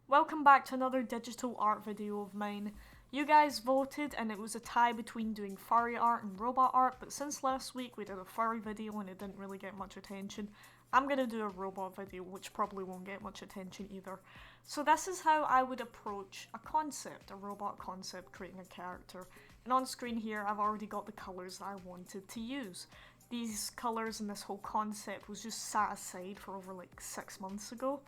Welcome back to another digital art video of mine. You guys voted and it was a tie between doing furry art and robot art, but since last week we did a furry video and it didn't really get much attention, I'm gonna do a robot video which probably won't get much attention either. So this is how I would approach a concept, a robot concept, creating a character. And on screen here I've already got the colours that I wanted to use. These colours and this whole concept was just sat aside for over like 6 months ago.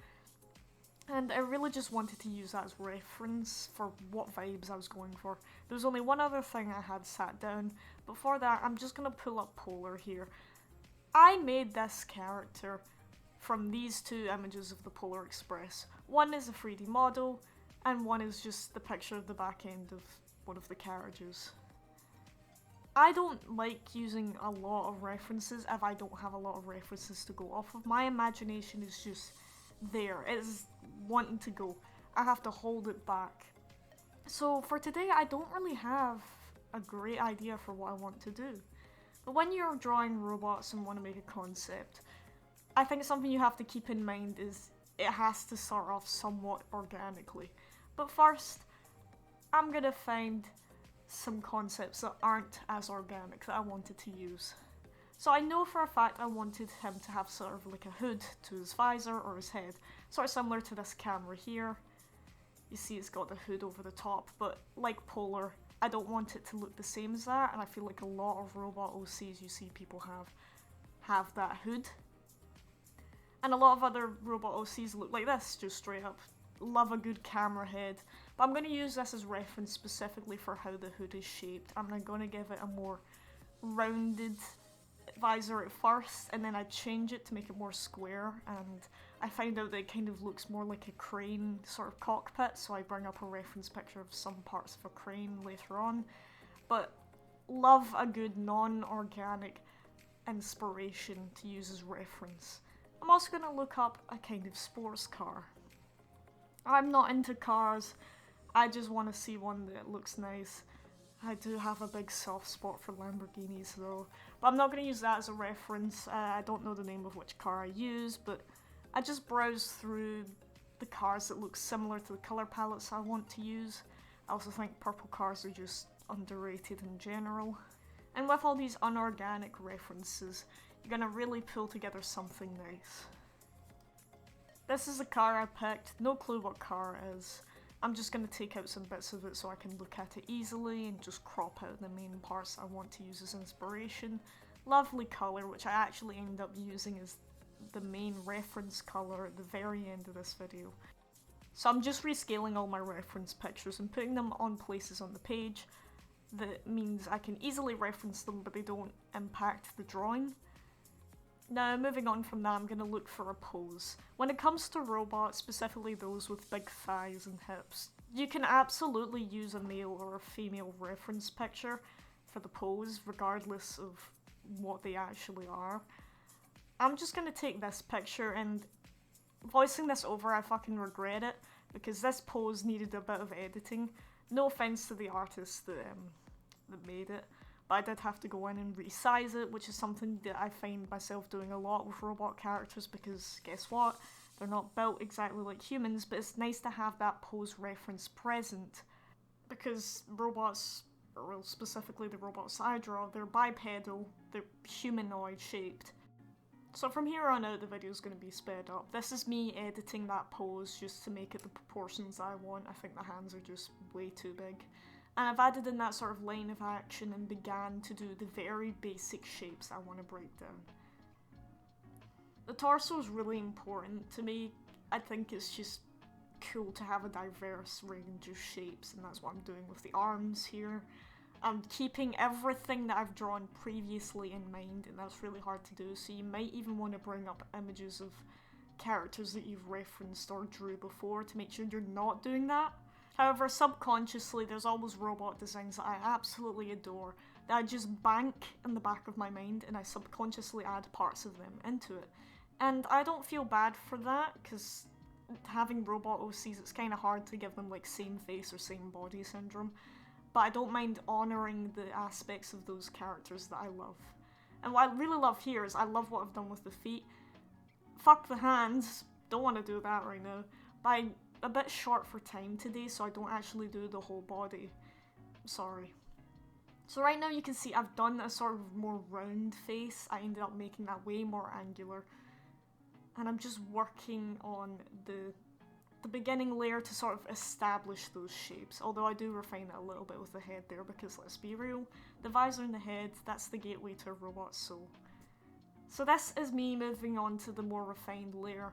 And I really just wanted to use that as reference for what vibes I was going for. There was only one other thing I had sat down. Before that, I'm just going to pull up Polar here. I made this character from these two images of the Polar Express. One is a 3D model, and one is just the picture of the back end of one of the carriages. I don't like using a lot of references if I don't have a lot of references to go off of. My imagination is just there. It is wanting to go. I have to hold it back. So for today, I don't really have a great idea for what I want to do. But when you're drawing robots and want to make a concept, I think something you have to keep in mind is it has to start off somewhat organically. But first, I'm gonna find some concepts that aren't as organic that I wanted to use. So I know for a fact I wanted him to have sort of like a hood to his visor or his head, sort of similar to this camera here. You see it's got the hood over the top, but like Polar, I don't want it to look the same as that, and I feel like a lot of robot OCs you see people have that hood. And a lot of other robot OCs look like this, just straight up. Love a good camera head. But I'm going to use this as reference specifically for how the hood is shaped. I'm going to give it a more rounded visor at first, and then I change it to make it more square, and I find out that it kind of looks more like a crane sort of cockpit, so I bring up a reference picture of some parts of a crane later on. But love a good non-organic inspiration to use as reference. I'm also going to look up a kind of sports car. I'm not into cars, I just want to see one that looks nice. I do have a big soft spot for Lamborghinis though, but I'm not going to use that as a reference. I don't know the name of which car I use, but I just browse through the cars that look similar to the colour palettes I want to use. I also think purple cars are just underrated in general. And with all these unorganic references, you're going to really pull together something nice. This is the car I picked, no clue what car it is. I'm just going to take out some bits of it so I can look at it easily and just crop out the main parts I want to use as inspiration. Lovely colour, which I actually end up using as the main reference colour at the very end of this video. So I'm just rescaling all my reference pictures and putting them on places on the page that means I can easily reference them but they don't impact the drawing. Now, moving on from that, I'm going to look for a pose. When it comes to robots, specifically those with big thighs and hips, you can absolutely use a male or a female reference picture for the pose, regardless of what they actually are. I'm just going to take this picture, and voicing this over, I fucking regret it, because this pose needed a bit of editing. No offense to the artist that made it. But I did have to go in and resize it, which is something that I find myself doing a lot with robot characters because guess what? They're not built exactly like humans, but it's nice to have that pose reference present because robots, or well, specifically the robots I draw, they're bipedal, they're humanoid shaped. So from here on out the video is going to be sped up. This is me editing that pose just to make it the proportions I want. I think the hands are just way too big. And I've added in that sort of line of action and began to do the very basic shapes I want to break down. The torso is really important to me. I think it's just cool to have a diverse range of shapes, and that's what I'm doing with the arms here. I'm keeping everything that I've drawn previously in mind, and that's really hard to do, so you might even want to bring up images of characters that you've referenced or drew before to make sure you're not doing that. However, subconsciously, there's always robot designs that I absolutely adore, that I just bank in the back of my mind and I subconsciously add parts of them into it. And I don't feel bad for that, because having robot OCs, it's kind of hard to give them like same face or same body syndrome, but I don't mind honouring the aspects of those characters that I love. And what I really love here is I love what I've done with the feet. Fuck the hands, don't want to do that right now. But I a bit short for time today, so I don't actually do the whole body. Sorry. So right now you can see I've done a sort of more round face. I ended up making that way more angular. And I'm just working on the beginning layer to sort of establish those shapes. Although I do refine it a little bit with the head there, because let's be real, the visor and the head, that's the gateway to a robot's soul. So this is me moving on to the more refined layer.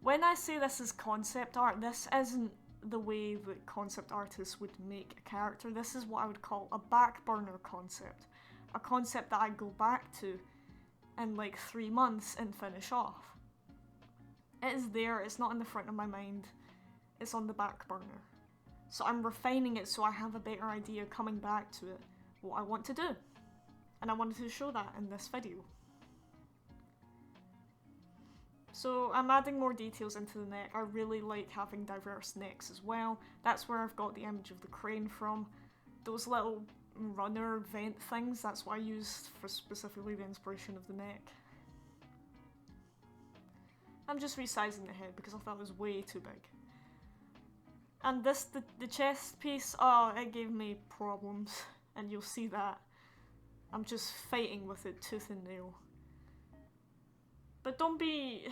When I say this is concept art, this isn't the way that concept artists would make a character. This is what I would call a backburner concept. A concept that I go back to in like 3 months and finish off. It is there, it's not in the front of my mind, it's on the back burner. So I'm refining it so I have a better idea coming back to it, what I want to do. And I wanted to show that in this video. So I'm adding more details into the neck. I really like having diverse necks as well. That's where I've got the image of the crane from. Those little runner vent things, that's what I used for specifically the inspiration of the neck. I'm just resizing the head because I thought it was way too big. And this, the chest piece, oh, it gave me problems. And you'll see that. I'm just fighting with it tooth and nail. But don't be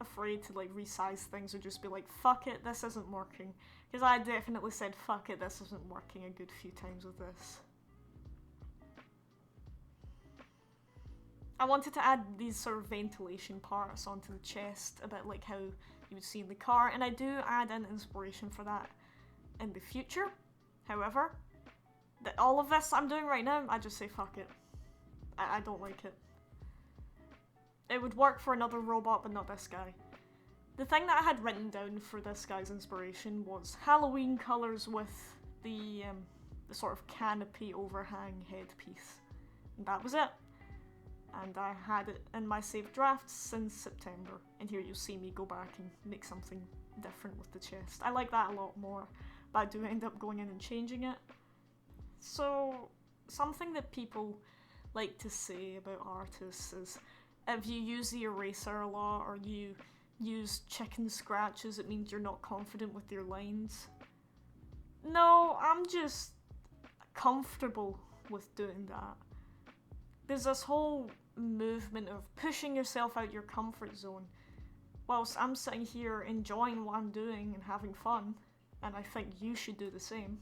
afraid to like resize things or just be like, fuck it, this isn't working. Because I definitely said, fuck it, this isn't working a good few times with this. I wanted to add these sort of ventilation parts onto the chest, a bit like how you would see in the car, and I do add in inspiration for that in the future. However, all of this I'm doing right now, I just say fuck it. I don't like it. It would work for another robot, but not this guy. The thing that I had written down for this guy's inspiration was Halloween colours with the sort of canopy overhang headpiece. And that was it. And I had it in my saved drafts since September. And here you'll see me go back and make something different with the chest. I like that a lot more, but I do end up going in and changing it. So, something that people like to say about artists is, if you use the eraser a lot or you use chicken scratches, it means you're not confident with your lines. No, I'm just comfortable with doing that. There's this whole movement of pushing yourself out your comfort zone, whilst I'm sitting here enjoying what I'm doing and having fun, and I think you should do the same.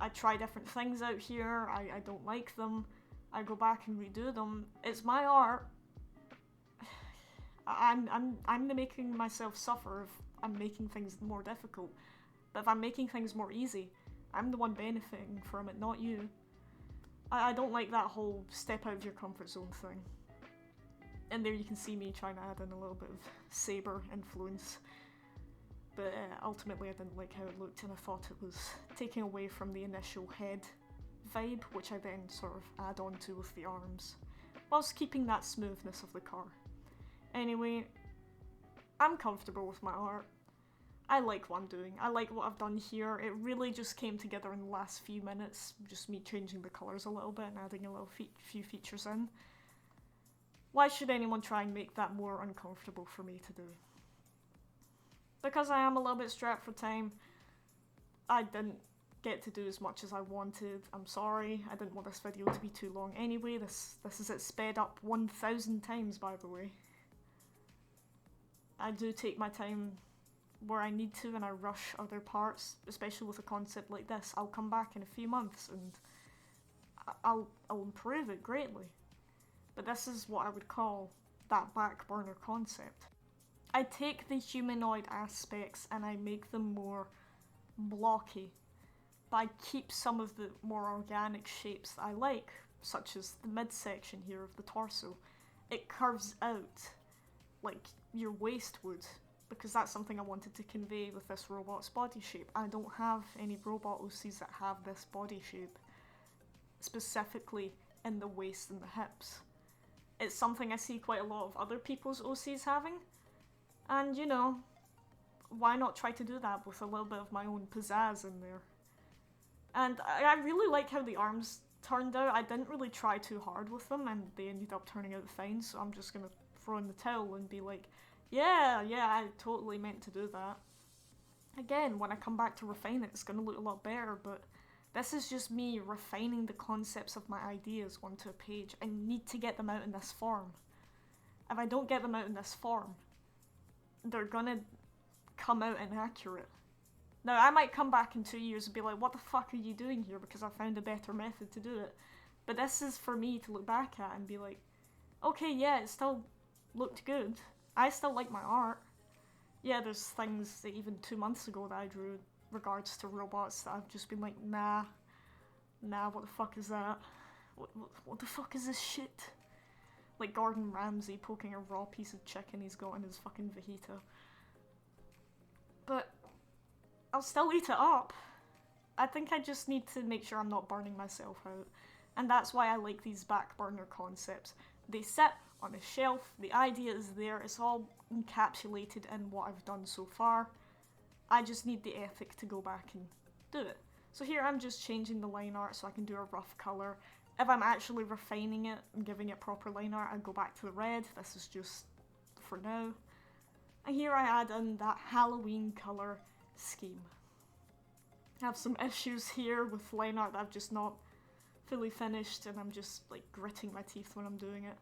I try different things out here, I don't like them, I go back and redo them. It's my art. I'm making myself suffer if I'm making things more difficult, but if I'm making things more easy, I'm the one benefiting from it, not you. I don't like that whole step out of your comfort zone thing. And there you can see me trying to add in a little bit of Saber influence. But ultimately I didn't like how it looked, and I thought it was taking away from the initial head vibe, which I then sort of add on to with the arms, whilst keeping that smoothness of the car. Anyway, I'm comfortable with my art. I like what I'm doing. I like what I've done here. It really just came together in the last few minutes, just me changing the colours a little bit and adding a little few features in. Why should anyone try and make that more uncomfortable for me to do? Because I am a little bit strapped for time, I didn't get to do as much as I wanted. I'm sorry, I didn't want this video to be too long anyway. This is it sped up 1,000 times, by the way. I do take my time where I need to, and I rush other parts, especially with a concept like this. I'll come back in a few months and I'll improve it greatly. But this is what I would call that back burner concept. I take the humanoid aspects and I make them more blocky, but I keep some of the more organic shapes that I like, such as the midsection here of the torso. It curves out like your waist would, because that's something I wanted to convey with this robot's body shape. I don't have any robot OCs that have this body shape, specifically in the waist and the hips. It's something I see quite a lot of other people's OCs having, and you know, why not try to do that with a little bit of my own pizzazz in there? And I really like how the arms turned out. I didn't really try too hard with them, and they ended up turning out fine, so I'm just gonna throw in the towel and be like, yeah, I totally meant to do that. Again, when I come back to refine it, it's going to look a lot better, but this is just me refining the concepts of my ideas onto a page. I need to get them out in this form. If I don't get them out in this form, they're gonna come out inaccurate. Now, I might come back in 2 years and be like, what the fuck are you doing here? Because I found a better method to do it. But this is for me to look back at and be like, okay, yeah, it still looked good. I still like my art. Yeah, there's things that even 2 months ago that I drew in regards to robots that I've just been like, nah, what the fuck is that? What the fuck is this shit? Like Gordon Ramsay poking a raw piece of chicken he's got in his fucking fajita. But I'll still eat it up. I think I just need to make sure I'm not burning myself out. And that's why I like these back burner concepts. They sit on a shelf, the idea is there, it's all encapsulated in what I've done so far. I just need the ethic to go back and do it. So here I'm just changing the line art so I can do a rough colour. If I'm actually refining it and giving it proper line art, I go back to the red. This is just for now. And here I add in that Halloween colour scheme. I have some issues here with line art that I've just not fully finished, and I'm just like gritting my teeth when I'm doing it.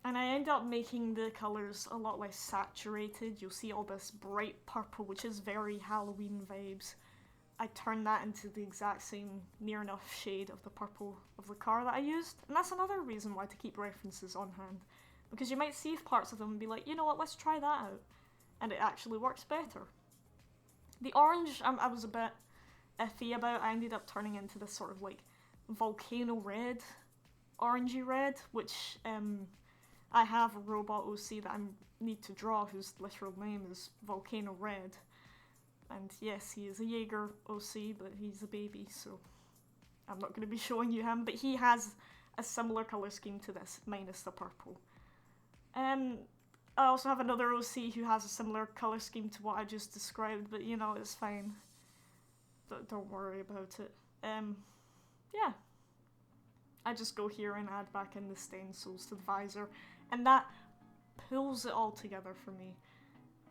And I end up making the colours a lot less saturated. You'll see all this bright purple, which is very Halloween vibes. I turn that into the exact same near enough shade of the purple of the car that I used. And that's another reason why to keep references on hand. Because you might see parts of them and be like, you know what, let's try that out. And it actually works better. The orange, I was a bit iffy about. I ended up turning into this sort of like volcano red, orangey red, which I have a robot OC that I need to draw whose literal name is Volcano Red. And yes, he is a Jaeger OC, but he's a baby, so I'm not going to be showing you him. But he has a similar colour scheme to this, minus the purple. I also have another OC who has a similar colour scheme to what I just described, but you know, it's fine. Don't worry about it. Yeah. I just go here and add back in the stencils to the visor, and that pulls it all together for me.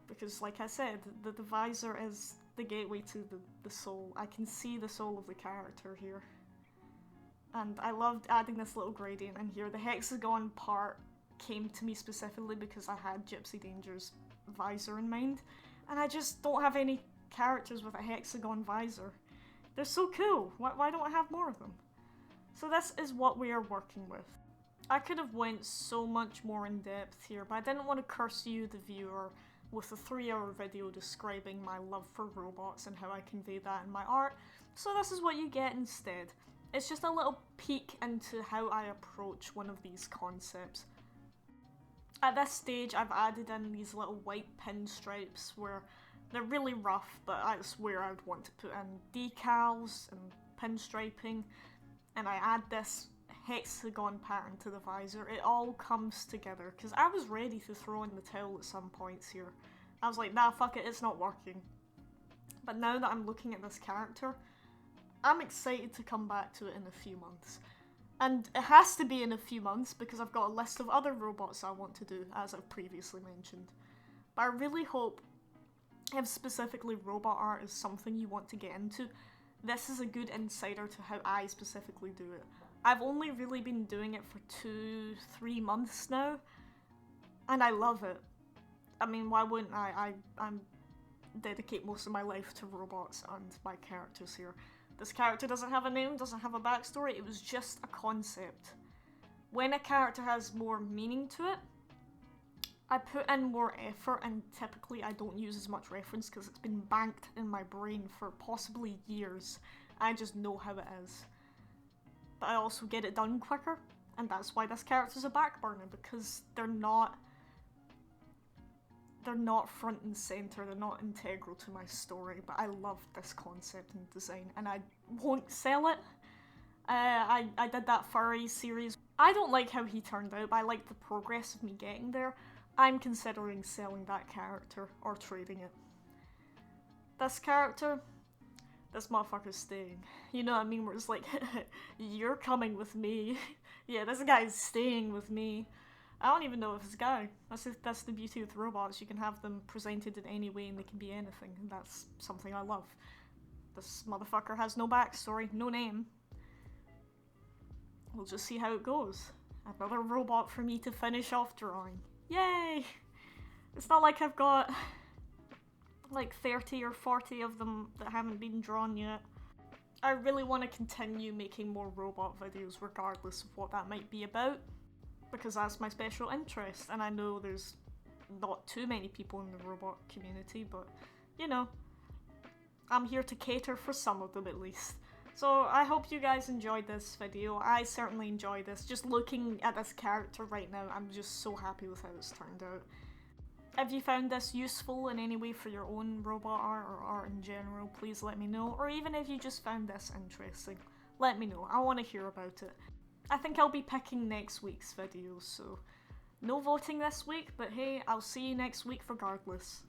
Because like I said, the visor is the gateway to the soul. I can see the soul of the character here. And I loved adding this little gradient in here. The hexagon part came to me specifically because I had Gypsy Danger's visor in mind. And I just don't have any characters with a hexagon visor. They're so cool. Why don't I have more of them? So this is what we are working with. I could have went so much more in depth here, but I didn't want to curse you, the viewer, with a 3-hour video describing my love for robots and how I convey that in my art. So this is what you get instead. It's just a little peek into how I approach one of these concepts. At this stage, I've added in these little white pinstripes where they're really rough, but that's where I'd want to put in decals and pinstriping. And I add this hexagon pattern to the visor. It all comes together, because I was ready to throw in the towel at some points here. I was like, nah, fuck it, it's not working. But now that I'm looking at this character, I'm excited to come back to it in a few months. And it has to be in a few months because I've got a list of other robots I want to do, as I've previously mentioned. But I really hope, if specifically robot art is something you want to get into, this is a good insider to how I specifically do it. I've only really been doing it for 2-3 months now, and I love it. I mean, why wouldn't I? I'm dedicate most of my life to robots and my characters here. This character doesn't have a name, doesn't have a backstory, it was just a concept. When a character has more meaning to it, I put in more effort, and typically I don't use as much reference because it's been banked in my brain for possibly years. I just know how it is. But I also get it done quicker, and that's why this character's a backburner, because they're not front and center, they're not integral to my story, but I love this concept and design, and I won't sell it. I did that furry series. I don't like how he turned out, but I like the progress of me getting there. I'm considering selling that character or trading it. This character, this motherfucker's staying. You know what I mean? Where it's like, you're coming with me. Yeah, this guy's staying with me. I don't even know if it's a guy. That's the beauty with robots. You can have them presented in any way and they can be anything, and that's something I love. This motherfucker has no backstory, no name. We'll just see how it goes. Another robot for me to finish off drawing. Yay! It's not like I've got like 30 or 40 of them that haven't been drawn yet. I really want to continue making more robot videos regardless of what that might be about, because that's my special interest, and I know there's not too many people in the robot community, but you know, I'm here to cater for some of them at least. So I hope you guys enjoyed this video. I certainly enjoyed this. Just looking at this character right now, I'm just so happy with how it's turned out. If you found this useful in any way for your own robot art or art in general, please let me know. Or even if you just found this interesting, let me know. I want to hear about it. I think I'll be picking next week's videos, so no voting this week, but hey, I'll see you next week regardless.